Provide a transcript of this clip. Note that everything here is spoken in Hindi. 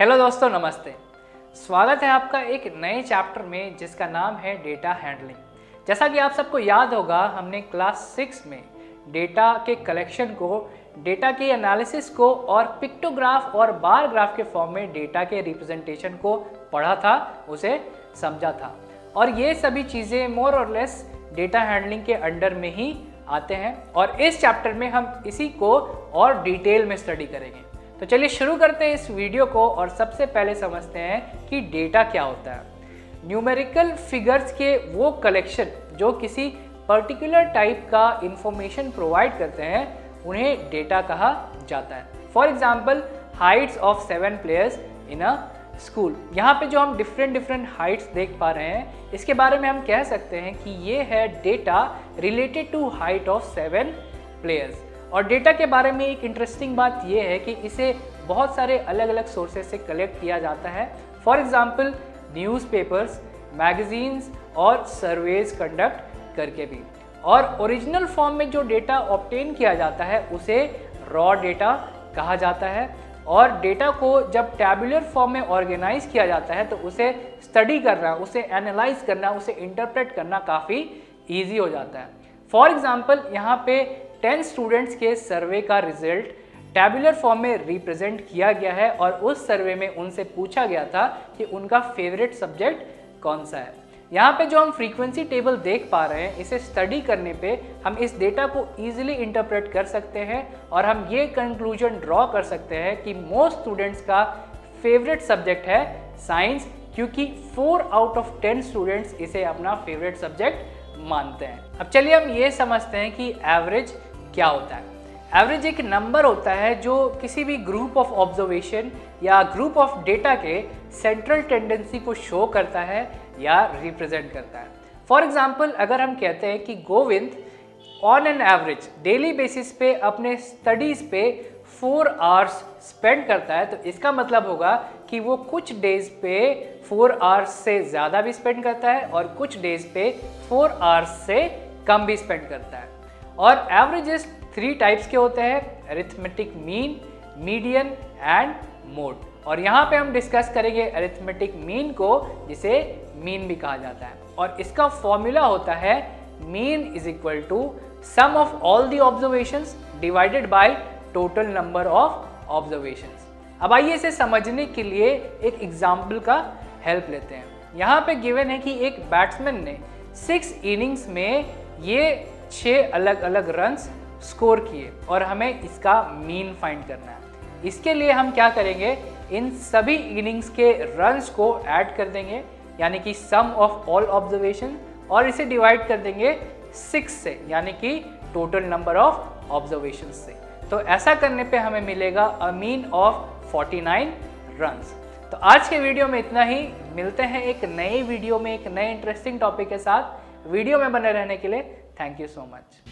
हेलो दोस्तों, नमस्ते। स्वागत है आपका एक नए चैप्टर में जिसका नाम है डेटा हैंडलिंग। जैसा कि आप सबको याद होगा, हमने क्लास 6 में डेटा के कलेक्शन को, डेटा के एनालिसिस को और पिक्टोग्राफ और बार ग्राफ के फॉर्म में डेटा के रिप्रेजेंटेशन को पढ़ा था, उसे समझा था। और ये सभी चीज़ें मोर और लेस डेटा हैंडलिंग के अंडर में ही आते हैं और इस चैप्टर में हम इसी को और डिटेल में स्टडी करेंगे। तो चलिए शुरू करते हैं इस वीडियो को और सबसे पहले समझते हैं कि डेटा क्या होता है। न्यूमेरिकल फिगर्स के वो कलेक्शन जो किसी पर्टिकुलर टाइप का इंफॉर्मेशन प्रोवाइड करते हैं, उन्हें डेटा कहा जाता है। For example, Heights of 7 players in a school. यहाँ पे जो हम डिफरेंट हाइट्स देख पा रहे हैं, इसके बारे में हम कह सकते हैं कि ये है data related to height of 7 players. और डेटा के बारे में एक इंटरेस्टिंग बात यह है कि इसे बहुत सारे अलग अलग सोर्सेज से कलेक्ट किया जाता है। फॉर एग्जाम्पल, न्यूज़पेपर्स, मैगजीन्स और सर्वेज कंडक्ट करके भी। और ओरिजिनल फॉर्म में जो डेटा ऑब्टेन किया जाता है उसे रॉ डेटा कहा जाता है। और डेटा को जब टैबुलर फॉर्म में ऑर्गेनाइज किया जाता है तो उसे स्टडी करना, उसे एनालाइज करना, उसे इंटरप्रेट करना काफ़ी ईजी हो जाता है। फॉर एग्जाम्पल, यहाँ पे 10 स्टूडेंट्स के सर्वे का रिजल्ट टैबुलर फॉर्म में रिप्रेजेंट किया गया है और उस सर्वे में उनसे पूछा गया था कि उनका फेवरेट सब्जेक्ट कौन सा है। यहाँ पे जो हम फ्रीक्वेंसी टेबल देख पा रहे हैं, इसे स्टडी करने पे हम इस डेटा को ईजिली इंटरप्रेट कर सकते हैं और हम ये कंक्लूजन ड्रॉ कर सकते हैं कि मोस्ट स्टूडेंट्स का फेवरेट सब्जेक्ट है साइंस, क्योंकि 4 आउट ऑफ 10 स्टूडेंट्स इसे अपना फेवरेट सब्जेक्ट मानते हैं। अब चलिए हम ये समझते हैं कि एवरेज क्या होता है। एवरेज एक नंबर होता है जो किसी भी ग्रुप ऑफ ऑब्जर्वेशन या ग्रुप ऑफ डेटा के सेंट्रल टेंडेंसी को शो करता है या रिप्रेजेंट करता है। फॉर एग्जाम्पल, अगर हम कहते हैं कि Govind on an average daily basis पे अपने स्टडीज़ पे 4 आवर्स स्पेंड करता है, तो इसका मतलब होगा कि वो कुछ डेज पे 4 आवर्स से ज़्यादा भी स्पेंड करता है और कुछ डेज पे 4 आवर्स से कम भी स्पेंड करता है। और एवरेजेस 3 टाइप्स के होते हैं: arithmetic mean, median and mode. और यहाँ पे हम डिस्कस करेंगे अरिथमेटिक मीन को, जिसे मीन भी कहा जाता है। और इसका फॉर्मूला होता है mean is equal to sum of all the observations divided by total number of observations. अब आइए इसे समझने के लिए एक एग्जाम्पल का हेल्प लेते हैं। यहाँ पे गिवन है कि एक बैट्समैन ने 6 इनिंग्स में ये 6 अलग अलग रन्स स्कोर किए और हमें इसका मीन फाइंड करना है। इसके लिए हम क्या करेंगे, इन सभी इनिंग्स के रन्स को ऐड कर देंगे, यानी कि सम ऑफ ऑल ऑब्जर्वेशन, और इसे डिवाइड कर देंगे 6 से, यानी कि टोटल नंबर ऑफ ऑब्जर्वेशन से। तो ऐसा करने पे हमें मिलेगा अ मीन ऑफ 49 रन्स। तो आज के वीडियो में इतना ही। मिलते हैं एक नए वीडियो में एक नए इंटरेस्टिंग टॉपिक के साथ। वीडियो में बने रहने के लिए थैंक यू सो मच।